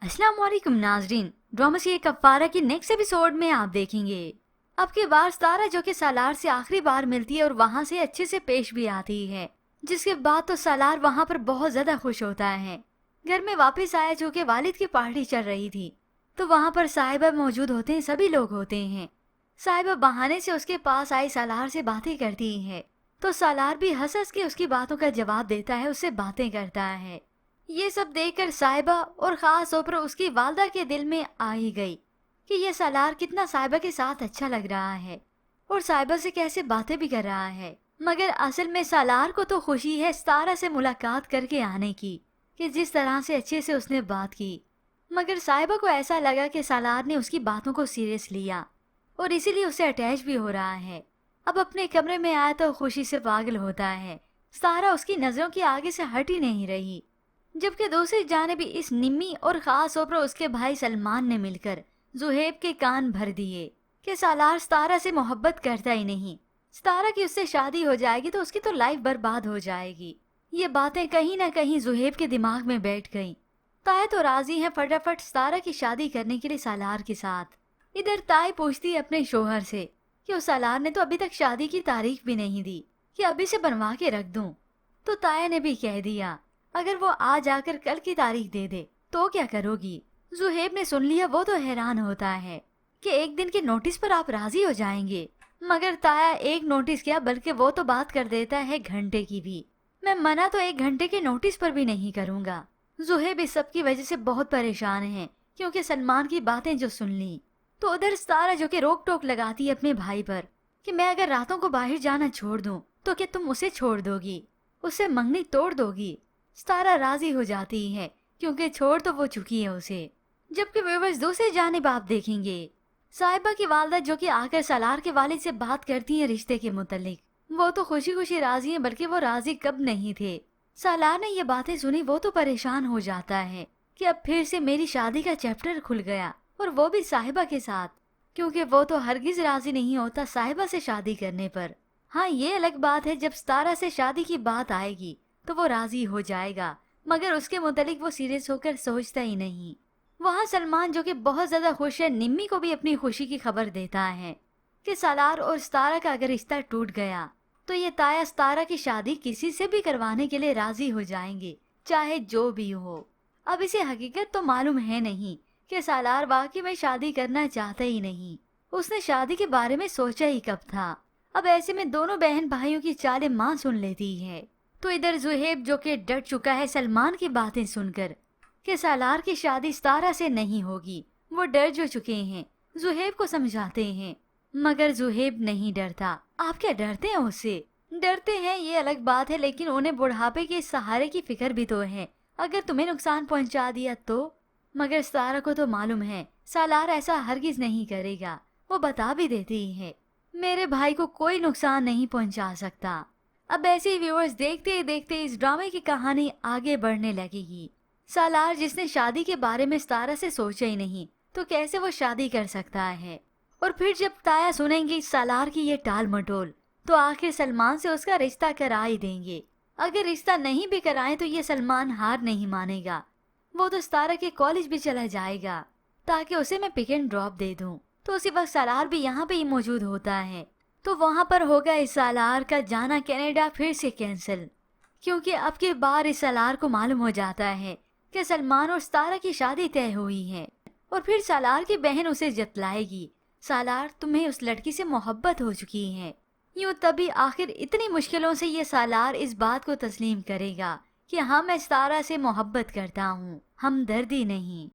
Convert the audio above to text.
अस्सलाम वालेकुम नाजरीन, ड्रामा सी कफ़ारा की नेक्स्ट एपिसोड में आप देखेंगे अब की बार सारा जो कि सालार से आखिरी बार मिलती है और वहाँ से अच्छे से पेश भी आती है, जिसके बाद तो सालार वहाँ पर बहुत ज्यादा खुश होता है। घर में वापस आया जो कि वालिद की पार्टी चल रही थी, तो वहाँ पर साहिबा मौजूद होते हैं, सभी लोग होते हैं। साहिबा बहाने से उसके पास आई सालार से बातें करती है, तो सालार भी हंस हंस के उसकी बातों का जवाब देता है, उससे बातें करता है। ये सब देखकर साहिबा और खास तौर पर उसकी वालदा के दिल में आ ही गई कि ये सालार कितना साहिबा के साथ अच्छा लग रहा है और साहिबा से कैसे बातें भी कर रहा है। मगर असल में सालार को तो खुशी है सारा से मुलाकात करके आने की, कि जिस तरह से अच्छे से उसने बात की। मगर साहिबा को ऐसा लगा कि सालार ने उसकी बातों को सीरियस लिया और इसीलिए उसे अटैच भी हो रहा है। अब अपने कमरे में आया तो खुशी से पागल होता है। सारा उसकी नजरों के आगे से हट ही नहीं रही, जबकि दूसरी जानिब इस निम्मी और खास तौर पर उसके भाई सलमान ने मिलकर जुहेब के कान भर दिए कि सालार सतारा से मोहब्बत करता ही नहीं, सतारा की उससे शादी हो जाएगी तो उसकी तो लाइफ बर्बाद हो जाएगी। ये बातें कहीं ना कहीं जुहेब के दिमाग में बैठ गईं। ताय तो राजी है फटाफट सतारा की शादी करने के लिए सालार के साथ। इधर ताय पूछती है अपने शोहर से कि उस सालार ने तो अभी तक शादी की तारीख भी नहीं दी, कि अभी से बनवा के रख दूं। तो ताया ने भी कह दिया अगर वो आज आकर कल की तारीख दे दे तो क्या करोगी। जुहेब ने सुन लिया, वो तो हैरान होता है कि एक दिन के नोटिस पर आप राजी हो जाएंगे। मगर ताया एक नोटिस क्या बल्कि वो तो बात कर देता है घंटे की भी। मैं मना तो एक घंटे के नोटिस पर भी नहीं करूंगा। जुहेब इस सब की वजह से बहुत परेशान है क्योंकि सलमान की बातें जो सुन ली। तो उधर सारा जो कि रोक टोक लगाती है अपने भाई पर कि मैं अगर रातों को बाहर जाना छोड़ दूं तो क्या तुम उसे छोड़ दोगी, उससे मंगनी तोड़ दोगी। सारा राजी हो जाती है क्योंकि छोड़ तो वो चुकी है उसे। जबकि व्यूअर्स दूसरी जानिब आप देखेंगे साहिबा की वालदा जो कि आकर सालार के वालिद से बात करती है रिश्ते के मुतालिक। वो तो खुशी खुशी राजी है, बल्कि वो राजी कब नहीं थे। सालार ने ये बातें सुनी, वो तो परेशान हो जाता है कि अब फिर से मेरी शादी का चैप्टर खुल गया और वो भी साहिबा के साथ, क्योंकि वो तो हरगिज राजी नहीं होता साहिबा से शादी करने पर। हाँ, ये अलग बात है जब सतारा से शादी की बात आएगी तो वो राजी हो जाएगा, मगर उसके मुतालिक वो सीरियस होकर सोचता ही नहीं। वहाँ सलमान जो कि बहुत ज्यादा खुश है, निम्मी को भी अपनी खुशी की खबर देता है कि सालार और सतारा का अगर रिश्ता टूट गया तो ये ताया सतारा की शादी किसी से भी करवाने के लिए राजी हो जाएंगे, चाहे जो भी हो। अब इसे हकीकत तो मालूम है नहीं कि सालार वाकई में शादी करना चाहता ही नहीं, उसने शादी के बारे में सोचा ही कब था। अब ऐसे में दोनों बहन भाइयों की चालें माँ सुन लेती है। तो इधर जुहेब जो कि डर चुका है सलमान की बातें सुनकर कि सालार की शादी सतारा से नहीं होगी, वो डर जो चुके हैं, जुहेब को समझाते हैं। मगर जुहेब नहीं डरता। आप क्या डरते हैं उससे? डरते हैं ये अलग बात है, लेकिन उन्हें बुढ़ापे के सहारे की फिक्र भी तो है, अगर तुम्हें नुकसान पहुंचा दिया तो। मगर सतारा को तो मालूम है सालार ऐसा हरगिज नहीं करेगा, वो बता भी देती है मेरे भाई को कोई नुकसान नहीं पहुंचा सकता। अब ऐसे ही व्यूअर्स देखते ही देखते इस ड्रामे की कहानी आगे बढ़ने लगेगी। सालार जिसने शादी के बारे में सतारा से सोचा ही नहीं, तो कैसे वो शादी कर सकता है। और फिर जब ताया सुनेंगी सालार की ये टाल मटोल, तो आखिर सलमान से उसका रिश्ता करा ही देंगे। अगर रिश्ता नहीं भी कराएं तो ये सलमान हार नहीं मानेगा, वो तो सतारा के कॉलेज भी चला जाएगा ताकि उसे मैं पिक एंड ड्रॉप दे दूं। तो उसी वक्त सालार भी यहाँ पे ही मौजूद होता है, तो वहाँ पर होगा इस सालार का जाना कनाडा फिर से कैंसिल, क्योंकि अब की बार इस सालार को मालूम हो जाता है कि सलमान और सतारा की शादी तय हुई है। और फिर सालार की बहन उसे जतलाएगी, सालार तुम्हें उस लड़की से मोहब्बत हो चुकी है। यूं तभी आखिर इतनी मुश्किलों से ये सालार इस बात को तस्लीम करेगा कि हाँ, मैं सतारा से मोहब्बत करता हूँ, हमदर्दी नहीं।